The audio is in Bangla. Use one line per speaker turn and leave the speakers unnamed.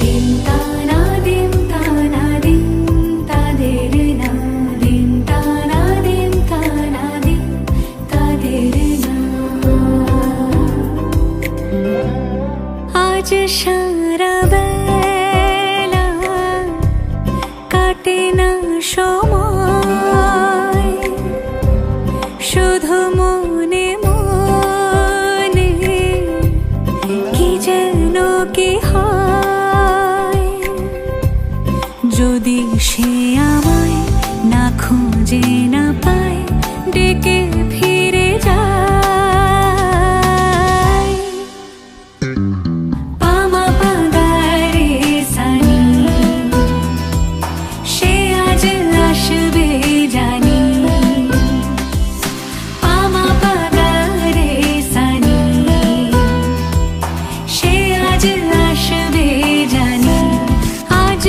দিন তানা দিন তানা দিন তাদের না দিন তানা দিন তানা দিন তাদের না আজ সারা বেলা কাটে না সময় শুধু মনে মনে কি যেন কি হয় যদি সে আমায় না খুঁজে না পায় ডেকে ফিরে যায় পামা পাগারে সানি সে আজ আসবে জানি পামা পাগারে সানি সে আজ আসবে জানি আজ